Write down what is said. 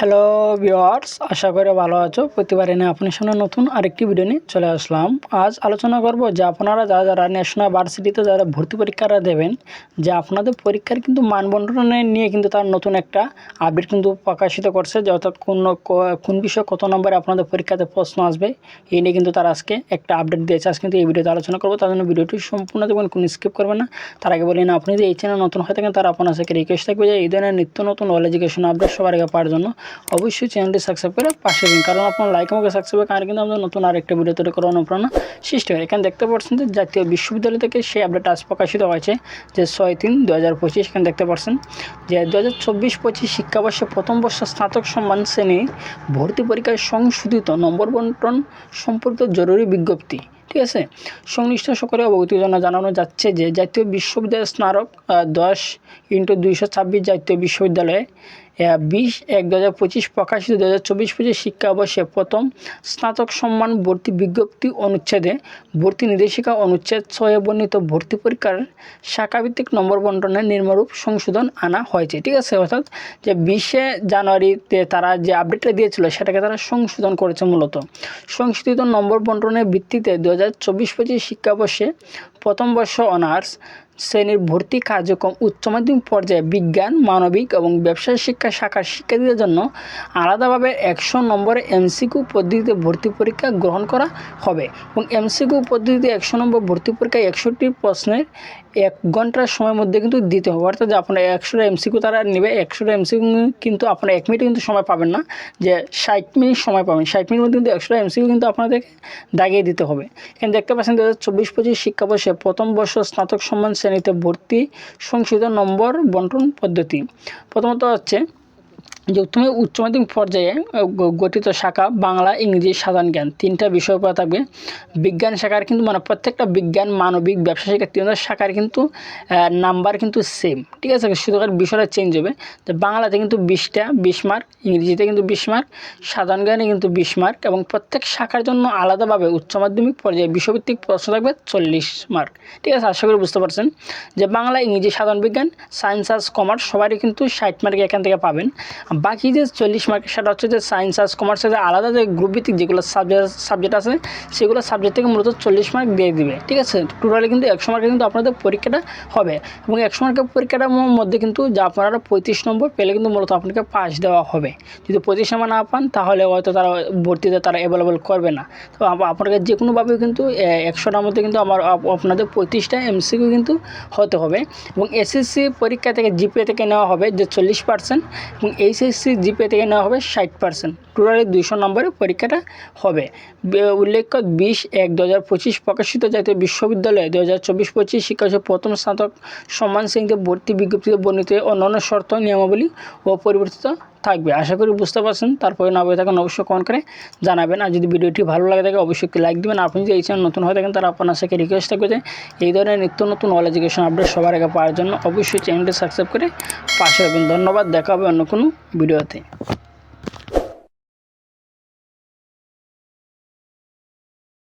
Hello viewers, আশা করি ভালো আছো। প্রতিবারে নিয়ে আপনার সামনে নতুন আরেকটি ভিডিও নিয়ে চলে আসলাম। আজ আলোচনা করব যে আপনারা যারা ন্যাশনাল ভার্সিটিতে যারা ভর্তি পরীক্ষাটা দেবেন, যে আপনাদের পরীক্ষার কিন্তু মানবন্টন নিয়ে কিন্তু তার নতুন একটা আপডেট কিন্তু প্রকাশিত করছে, যে অর্থাৎ কোন বিষয়ে কত নম্বরে আপনাদের পরীক্ষাতে প্রশ্ন আসবে এই নিয়ে কিন্তু তারা আজকে একটা আপডেট দিয়েছে। আজকে কিন্তু এই ভিডিওতে আলোচনা করবো, তার জন্য ভিডিওটি সম্পূর্ণ দেখবেন, কোনো স্কিপ করবেন না। তার আগে বলি না, আপনি যদি এই চ্যানেল নতুন হয়ে থাকেন তারা আপনার সাথে রিকোয়েস্ট থাকবে যে এই ধরনের নিত্য নতুন অল এডুকেশন আপডেট সবার আগে পাওয়ার জন্য অবশ্যই চ্যানেলটি সাবস্ক্রাইব করে পাশে দিন, কারণ আপনার লাইক আমাকে সাবস্ক্রাইব কারণে কিন্তু আমাদের নতুন আরেকটা ভিডিও তৈরি করার অনুপ্রেরণা সৃষ্টি হয়। এখানে দেখতে পাচ্ছেন যে জাতীয় বিশ্ববিদ্যালয় থেকে সেই আপডেট আজ প্রকাশিত হয়েছে, যে 6/3/2025। এখানে দেখতে পাচ্ছেন যে 2024-25 শিক্ষাবর্ষে প্রথম বর্ষ স্নাতক সম্মান শ্রেণী ভর্তি পরীক্ষায় সংশোধিত নম্বর বন্টন সম্পর্কিত জরুরি বিজ্ঞপ্তি। ঠিক আছে, সংশ্লিষ্ট সকলে অবগতির জন্য জানানো যাচ্ছে যে জাতীয় বিশ্ববিদ্যালয় স্নাতক 10/226 জাতীয় বিশ্ববিদ্যালয়ে 20/1/2025 প্রকাশিত 2024-25 শিক্ষাবর্ষে প্রথম স্নাতক সম্মান ভর্তি বিজ্ঞপ্তি অনুচ্ছেদে ভর্তি নির্দেশিকা অনুচ্ছেদ 6 বর্ণিত ভর্তি পরীক্ষার শাখাভিত্তিক নম্বর বন্টনের নিম্নরূপ সংশোধন আনা হয়েছে। ঠিক আছে, অর্থাৎ যে 20শে জানুয়ারিতে তারা যে আপডেটটা দিয়েছিল সেটাকে তারা সংশোধন করেছে। মূলত সংশোধিত নম্বর বন্টনের ভিত্তিতে 2024-25 শিক্ষাবর্ষে প্রথম বর্ষ অনার্স শ্রেণীর ভর্তি কার্যক্রম উচ্চ মাধ্যমিক পর্যায়ে বিজ্ঞান, মানবিক এবং ব্যবসায় শিক্ষা শাখার শিক্ষার্থীদের জন্য আলাদাভাবে 100 নম্বরের এমসিকিউ পদ্ধতিতে ভর্তি পরীক্ষা গ্রহণ করা হবে এবং এমসিকিউ পদ্ধতিতে 100 নম্বর ভর্তি পরীক্ষায় 61টি প্রশ্নের 1 ঘন্টার সময়ের মধ্যে কিন্তু দিতে হবে। অর্থাৎ যে আপনার 100টা এমসিকিউ তারা নেবে, 100টা এমসিকিউ কিন্তু আপনার 1 মিনিটে কিন্তু সময় পাবেন না, যে 60 মিনিট সময় পাবেন। 60 মিনিটের মধ্যে কিন্তু 100টা এমসিকিউ কিন্তু আপনাদেরকে দাগিয়ে দিতে হবে। এখানে দেখতে পাচ্ছেন 2024-25 শিক্ষাবর্ষে প্রথম বর্ষ স্নাতক সম্মান শ্রেণীতে ভর্তি সংশোধিত নম্বর বন্টন পদ্ধতি। প্রথমত হচ্ছে যে উচ্চ মাধ্যমিক পর্যায়ে গঠিত শাখা বাংলা, ইংরেজি, সাধারণ জ্ঞান 3টা বিষয় পড়া থাকবে। বিজ্ঞান শাখার কিন্তু প্রত্যেকটা বিজ্ঞান, মানবিক, ব্যবসা শিক্ষা 3টা শাখার কিন্তু নাম্বার কিন্তু সেম। ঠিক আছে, শুধু বিষয়টা চেঞ্জ হবে। তো বাংলাতে কিন্তু 20 মার্ক, ইংরেজিতে কিন্তু 20 মার্ক, সাধারণ জ্ঞানে কিন্তু 20 মার্ক এবং প্রত্যেক শাখার জন্য আলাদাভাবে উচ্চ মাধ্যমিক পর্যায়ে বিষয়ভিত্তিক প্রশ্ন থাকবে 40 মার্ক। ঠিক আছে, আশা করি বুঝতে পারছেন যে বাংলা, ইংরেজি, সাধারণ বিজ্ঞান, সায়েন্স, আর্টস, কমার্স সবারই কিন্তু 60 মার্ক এখান থেকে পাবেন। বাকি যে 40 মার্ক সেটা হচ্ছে যে সায়েন্স, আর্টস, কমার্সের যে আলাদা যে গ্রুপ ভিত্তিক যেগুলো সাবজেক্ট আছে সেগুলো সাবজেক্ট থেকে মূলত 40 মার্ক দিয়ে দিবে। ঠিক আছে, টোটালি কিন্তু 100 মার্কে কিন্তু আপনাদের পরীক্ষাটা হবে এবং 100 মার্কের পরীক্ষাটার মধ্যে কিন্তু যা আপনারা 35 নম্বর পেলে কিন্তু মূলত আপনাকে পাস দেওয়া হবে। যদি 25 নম্বর না পান তাহলে হয়তো তারা ভর্তিতে তারা অ্যাভেলেবল করবে না। তো আপনাকে যে কোনোভাবে কিন্তু 100টার মধ্যে কিন্তু আপনাদের 35টা এমসিকিউ কিন্তু হতে হবে এবং এসএসসি পরীক্ষা থেকে জিপিএ থেকে নেওয়া হবে যে 40% এবং এইচএসসি জিপিএ থেকে নেওয়া হবে 60%। টোটালি 200 নম্বরের পরীক্ষাটা হবে। উল্লেখ্য 20/1/2025 প্রকাশিত জাতীয় বিশ্ববিদ্যালয়ে 2024-25 শিক্ষাবর্ষে প্রথম স্নাতক সম্মান শ্রেণীতে ভর্তি বিজ্ঞপ্তিতে বর্ণিত অন্যান্য শর্ত নিয়মাবলী অপরিবর্তিত থাকবে। আশা করি বুঝতে পারছেন। তারপরে না বলে থাকেন অবশ্যই কমেন্ট করে জানাবেন, আর যদি ভিডিওটি ভালো লাগে থাকে অবশ্যই লাইক দেবেন। আপনি যদি এই চ্যানেল নতুন হয়ে থাকেন তারা আপনার সাথে রিকোয়েস্ট থাকবে যে এই ধরনের নিত্য নতুন অল এডুকেশন আপডেট সবার আগে পাওয়ার জন্য অবশ্যই চ্যানেলটি সাবস্ক্রাইব করে পাশে রাখবেন। ধন্যবাদ, দেখা হবে অন্য কোনো ভিডিওতে।